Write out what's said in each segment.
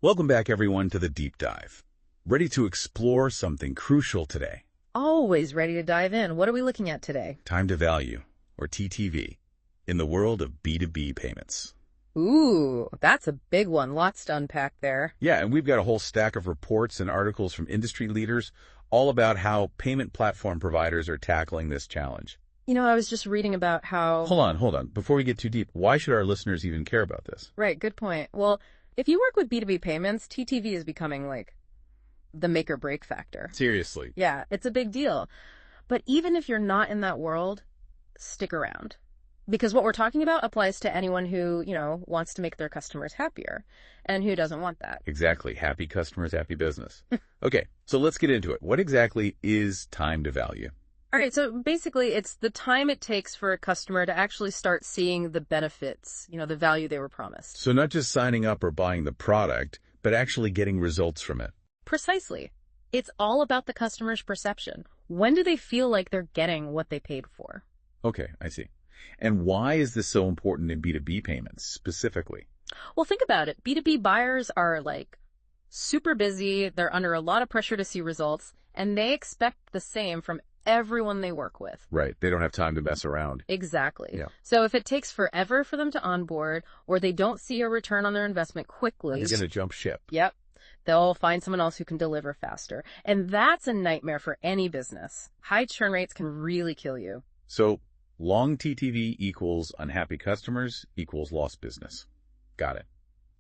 Welcome back, everyone, to the Deep Dive. Ready to explore something crucial today? Always ready to dive in. What are we looking at today? Time to value, or TTV, in the world of B2B payments. Ooh, that's a big one. Lots to unpack there. Yeah, and we've got a whole stack of reports and articles from industry leaders all about how payment platform providers are tackling this challenge. I was just reading about how... Hold on. Before we get too deep, why should our listeners even care about this? Right, good point. Well, if you work with B2B payments, TTV is becoming like the make or break factor. Seriously. Yeah, it's a big deal. But even if you're not in that world, stick around. Because what we're talking about applies to anyone who, wants to make their customers happier and who doesn't want that. Exactly. Happy customers, happy business. Okay, so let's get into it. What exactly is time to value? All right, so basically it's the time it takes for a customer to actually start seeing the benefits, the value they were promised. So not just signing up or buying the product, but actually getting results from it. Precisely. It's all about the customer's perception. When do they feel like they're getting what they paid for? Okay, I see. And why is this so important in B2B payments specifically? Well, think about it. B2B buyers are super busy. They're under a lot of pressure to see results, and they expect the same from everyone they work with. Right. They don't have time to mess around. Exactly. Yeah. So if it takes forever for them to onboard or they don't see a return on their investment quickly, They're going to jump ship. Yep. They'll find someone else who can deliver faster. And that's a nightmare for any business. High churn rates can really kill you. So long TTV equals unhappy customers equals lost business. Got it.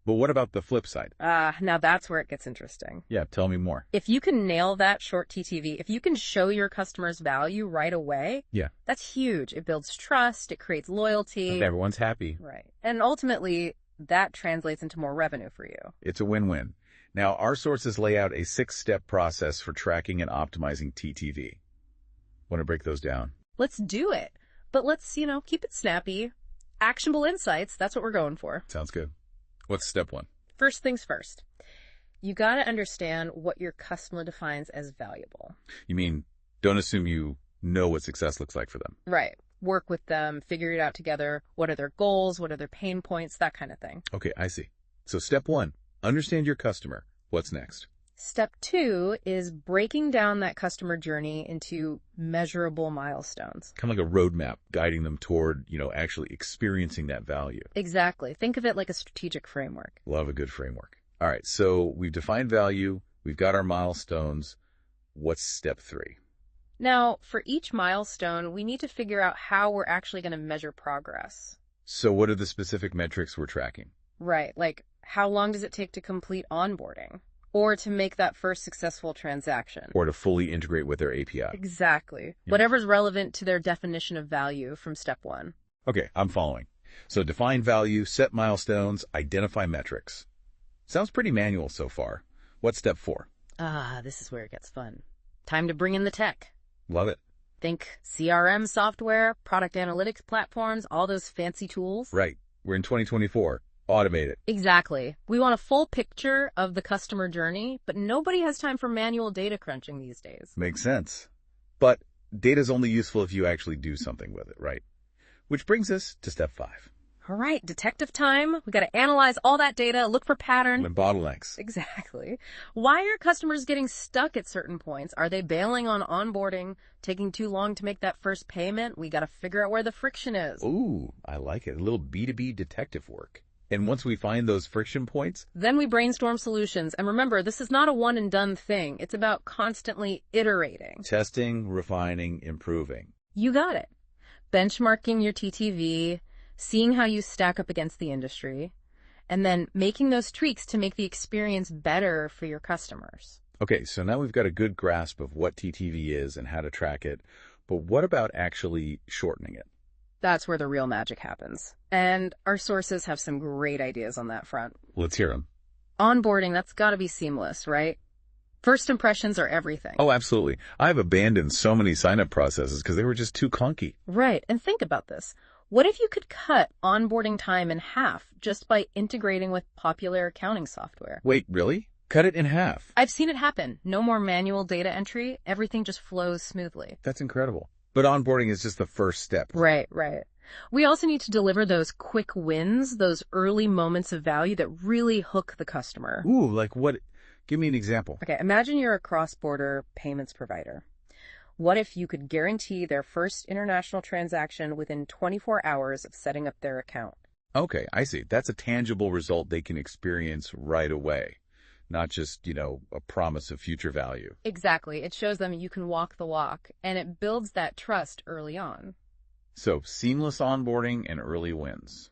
But what about the flip side? Now that's where it gets interesting. Yeah, tell me more. If you can nail that short TTV, if you can show your customers value right away, Yeah, that's huge. It builds trust, it creates loyalty. everyone's happy. Right. And ultimately, that translates into more revenue for you. It's a win-win. Now, our sources lay out a 6-step process for tracking and optimizing TTV. Want to break those down? Let's do it. But let's, keep it snappy. Actionable insights, that's what we're going for. Sounds good. What's step 1? First things first. You got to understand what your customer defines as valuable. You mean, don't assume you know what success looks like for them. Right. Work with them, figure it out together. What are their goals? What are their pain points? That kind of thing. Okay, I see. So step 1, understand your customer. What's next? Step 2 is breaking down that customer journey into measurable milestones. Kind of like a roadmap guiding them toward, actually experiencing that value. Exactly. Think of it like a strategic framework. Love a good framework. All right, so we've defined value. We've got our milestones. What's step 3? Now, for each milestone, we need to figure out how we're actually going to measure progress. So what are the specific metrics we're tracking? Right. Like, how long does it take to complete onboarding? Or to make that first successful transaction. Or to fully integrate with their API. Exactly. Yeah. Whatever's relevant to their definition of value from step 1. Okay, I'm following. So define value, set milestones, identify metrics. Sounds pretty manual so far. What's step 4? This is where it gets fun. Time to bring in the tech. Love it. Think CRM software, product analytics platforms, all those fancy tools. Right. We're in 2024. Automate it. Exactly. We want a full picture of the customer journey, but nobody has time for manual data crunching these days. Makes sense. But data's only useful if you actually do something with it, right? Which brings us to step 5. All right, detective time. We got to analyze all that data, look for patterns. And bottlenecks. Exactly. Why are customers getting stuck at certain points? Are they bailing on onboarding, taking too long to make that first payment? We got to figure out where the friction is. Ooh, I like it. A little B2B detective work. And once we find those friction points, then we brainstorm solutions. And remember, this is not a one and done thing. It's about constantly iterating. Testing, refining, improving. You got it. Benchmarking your TTV, seeing how you stack up against the industry, and then making those tweaks to make the experience better for your customers. Okay, so now we've got a good grasp of what TTV is and how to track it. But what about actually shortening it? That's where the real magic happens. And our sources have some great ideas on that front. Let's hear them. Onboarding, that's got to be seamless, right? First impressions are everything. Oh, absolutely. I've abandoned so many sign-up processes because they were just too clunky. Right. And think about this. What if you could cut onboarding time in half just by integrating with popular accounting software? Wait, really? Cut it in half? I've seen it happen. No more manual data entry. Everything just flows smoothly. That's incredible. But onboarding is just the first step. Right, right. We also need to deliver those quick wins, those early moments of value that really hook the customer. Ooh, like what? Give me an example. Okay, imagine you're a cross-border payments provider. What if you could guarantee their first international transaction within 24 hours of setting up their account? Okay, I see. That's a tangible result they can experience right away, not just, a promise of future value. Exactly. It shows them you can walk the walk, and it builds that trust early on. So, seamless onboarding and early wins.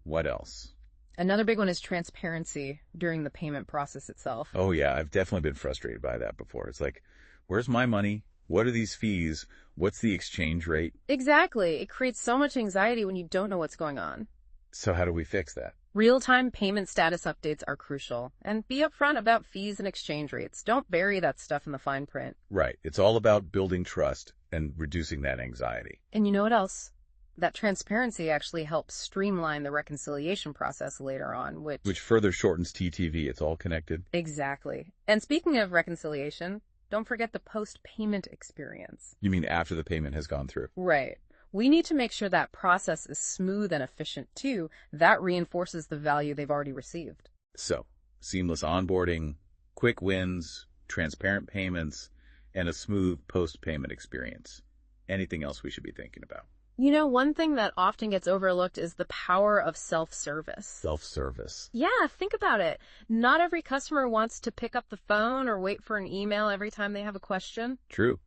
What else? Another big one is transparency during the payment process itself. Oh, yeah, I've definitely been frustrated by that before. It's like, where's my money? What are these fees? What's the exchange rate? Exactly. It creates so much anxiety when you don't know what's going on. So how do we fix that? Real-time payment status updates are crucial. And be upfront about fees and exchange rates. Don't bury that stuff in the fine print. Right. It's all about building trust and reducing that anxiety. And you know what else? That transparency actually helps streamline the reconciliation process later on, which further shortens TTV. It's all connected. Exactly. And speaking of reconciliation, don't forget the post-payment experience. You mean after the payment has gone through? Right. We need to make sure that process is smooth and efficient too. That reinforces the value they've already received. So, seamless onboarding, quick wins, transparent payments, and a smooth post-payment experience. Anything else we should be thinking about? You know, one thing that often gets overlooked is the power of self-service. Self-service. Yeah, think about it. Not every customer wants to pick up the phone or wait for an email every time they have a question. True.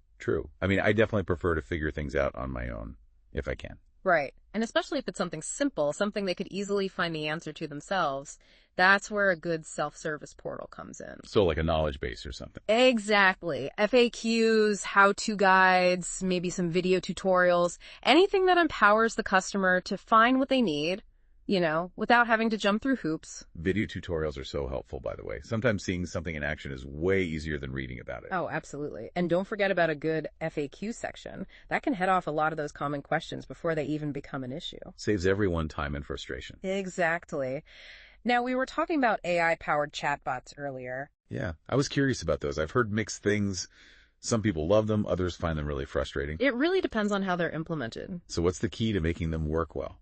I mean, I definitely prefer to figure things out on my own, if I can. Right. And especially if it's something simple, something they could easily find the answer to themselves, that's where a good self-service portal comes in. So like a knowledge base or something. Exactly. FAQs, how-to guides, maybe some video tutorials, anything that empowers the customer to find what they need, without having to jump through hoops. Video tutorials are so helpful, by the way. Sometimes seeing something in action is way easier than reading about it. Oh, absolutely. And don't forget about a good FAQ section. That can head off a lot of those common questions before they even become an issue. Saves everyone time and frustration. Exactly. Now, we were talking about AI-powered chatbots earlier. Yeah, I was curious about those. I've heard mixed things. Some people love them, others find them really frustrating. It really depends on how they're implemented. So what's the key to making them work well?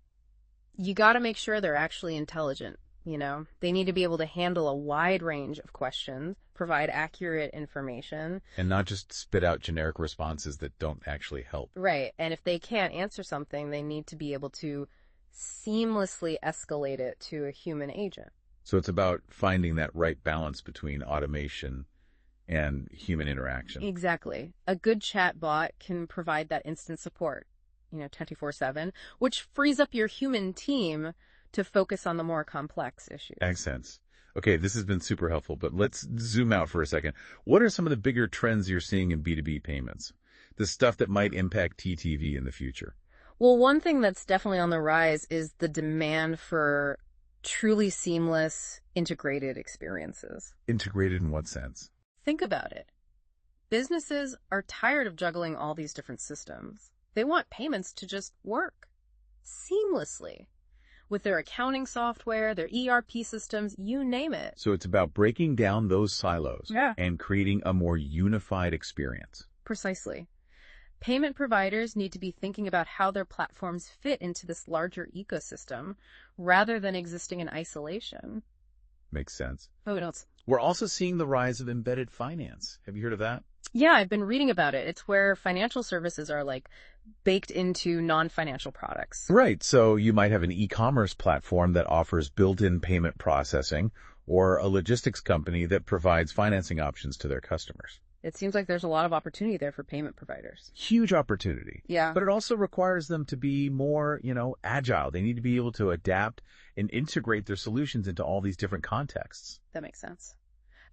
You got to make sure they're actually intelligent. They need to be able to handle a wide range of questions, provide accurate information. And not just spit out generic responses that don't actually help. Right. And if they can't answer something, they need to be able to seamlessly escalate it to a human agent. So it's about finding that right balance between automation and human interaction. Exactly. A good chatbot can provide that instant support, 24/7, which frees up your human team to focus on the more complex issues. Makes sense. Okay, this has been super helpful, but let's zoom out for a second. What are some of the bigger trends you're seeing in B2B payments? The stuff that might impact TTV in the future? Well, one thing that's definitely on the rise is the demand for truly seamless, integrated experiences. Integrated in what sense? Think about it. Businesses are tired of juggling all these different systems. They want payments to just work seamlessly with their accounting software, their ERP systems, you name it. So it's about breaking down those silos Yeah. and creating a more unified experience. Precisely. Payment providers need to be thinking about how their platforms fit into this larger ecosystem rather than existing in isolation. Makes sense. Oh, what else? We're also seeing the rise of embedded finance. Have you heard of that? Yeah, I've been reading about it. It's where financial services are baked into non-financial products. Right. So you might have an e-commerce platform that offers built-in payment processing or a logistics company that provides financing options to their customers. It seems like there's a lot of opportunity there for payment providers. Huge opportunity. Yeah. But it also requires them to be more, agile. They need to be able to adapt and integrate their solutions into all these different contexts. That makes sense.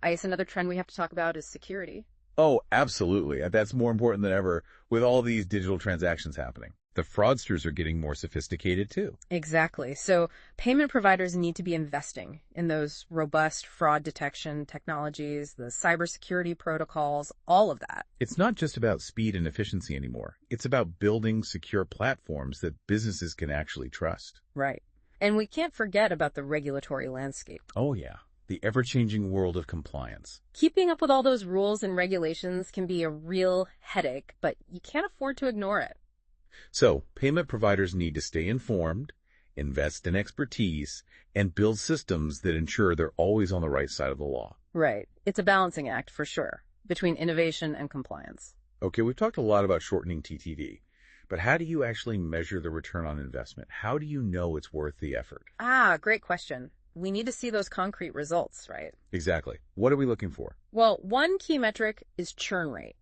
I guess another trend we have to talk about is security. Oh, absolutely. That's more important than ever with all these digital transactions happening. The fraudsters are getting more sophisticated too. Exactly. So payment providers need to be investing in those robust fraud detection technologies, the cybersecurity protocols, all of that. It's not just about speed and efficiency anymore. It's about building secure platforms that businesses can actually trust. Right. And we can't forget about the regulatory landscape. Oh, yeah. The ever-changing world of compliance. Keeping up with all those rules and regulations can be a real headache, but you can't afford to ignore it. So payment providers need to stay informed, invest in expertise, and build systems that ensure they're always on the right side of the law. Right. It's a balancing act for sure, between innovation and compliance. Okay, we've talked a lot about shortening TTV, but how do you actually measure the return on investment? How do you know it's worth the effort? Great question. We need to see those concrete results, right? Exactly. What are we looking for? Well, one key metric is churn rate.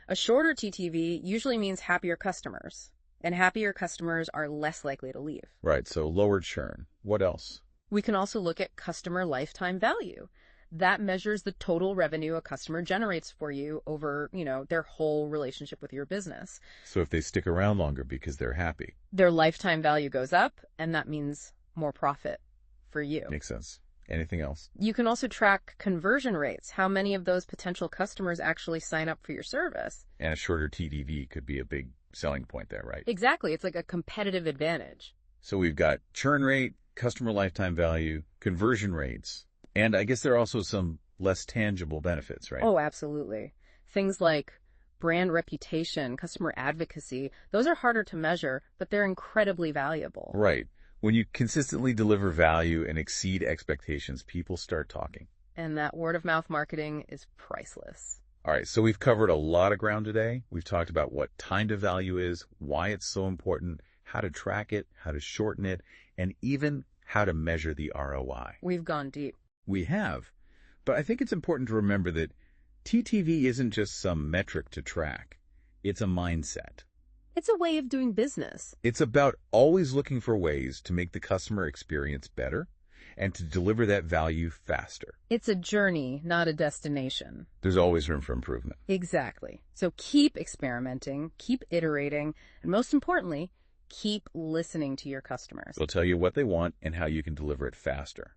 A shorter TTV usually means happier customers, and happier customers are less likely to leave. Right, so lower churn. What else? We can also look at customer lifetime value. That measures the total revenue a customer generates for you over, their whole relationship with your business. So if they stick around longer because they're happy. Their lifetime value goes up, and that means more profit for you. Makes sense. Anything else? You can also track conversion rates, how many of those potential customers actually sign up for your service. And a shorter TTV could be a big selling point there, right? Exactly. It's like a competitive advantage. So we've got churn rate, customer lifetime value, conversion rates, and I guess there are also some less tangible benefits, right? Oh, absolutely. Things like brand reputation, customer advocacy, those are harder to measure, but they're incredibly valuable. Right. When you consistently deliver value and exceed expectations, people start talking. And that word-of-mouth marketing is priceless. All right, so we've covered a lot of ground today. We've talked about what time to value is, why it's so important, how to track it, how to shorten it, and even how to measure the ROI. We've gone deep. We have, but I think it's important to remember that TTV isn't just some metric to track. It's a mindset. It's a way of doing business. It's about always looking for ways to make the customer experience better and to deliver that value faster. It's a journey, not a destination. There's always room for improvement. Exactly. So keep experimenting, keep iterating, and most importantly, keep listening to your customers. They'll tell you what they want and how you can deliver it faster.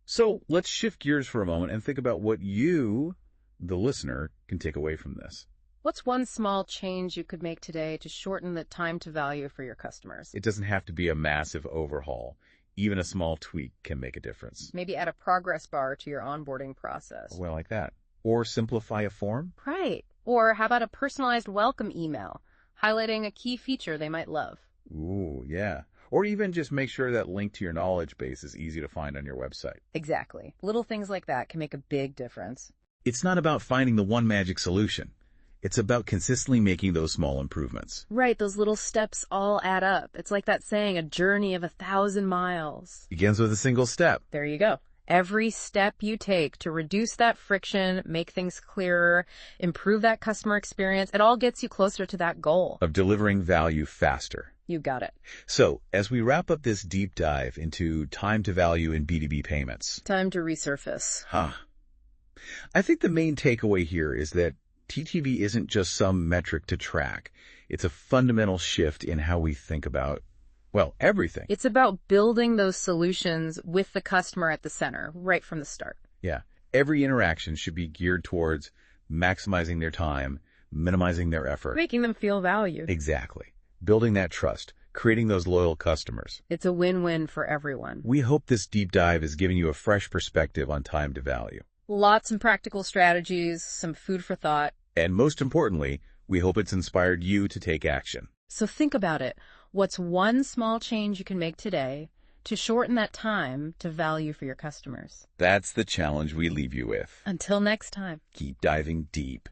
So let's shift gears for a moment and think about what you, the listener, can take away from this. What's one small change you could make today to shorten the time to value for your customers? It doesn't have to be a massive overhaul. Even a small tweak can make a difference. Maybe add a progress bar to your onboarding process. Well, like that. Or simplify a form. Right. Or how about a personalized welcome email, highlighting a key feature they might love? Ooh, yeah. Or even just make sure that link to your knowledge base is easy to find on your website. Exactly. Little things like that can make a big difference. It's not about finding the one magic solution. It's about consistently making those small improvements. Right, those little steps all add up. It's like that saying, a journey of 1,000 miles. Begins with a single step. There you go. Every step you take to reduce that friction, make things clearer, improve that customer experience, it all gets you closer to that goal. Of delivering value faster. You got it. So, as we wrap up this deep dive into time to value in B2B payments. Time to resurface. I think the main takeaway here is that TTV isn't just some metric to track. It's a fundamental shift in how we think about, everything. It's about building those solutions with the customer at the center, right from the start. Yeah. Every interaction should be geared towards maximizing their time, minimizing their effort. Making them feel valued. Exactly. Building that trust, creating those loyal customers. It's a win-win for everyone. We hope this deep dive is giving you a fresh perspective on time to value. Lots of practical strategies, some food for thought. And most importantly, we hope it's inspired you to take action. So think about it. What's one small change you can make today to shorten that time to value for your customers? That's the challenge we leave you with. Until next time. Keep diving deep.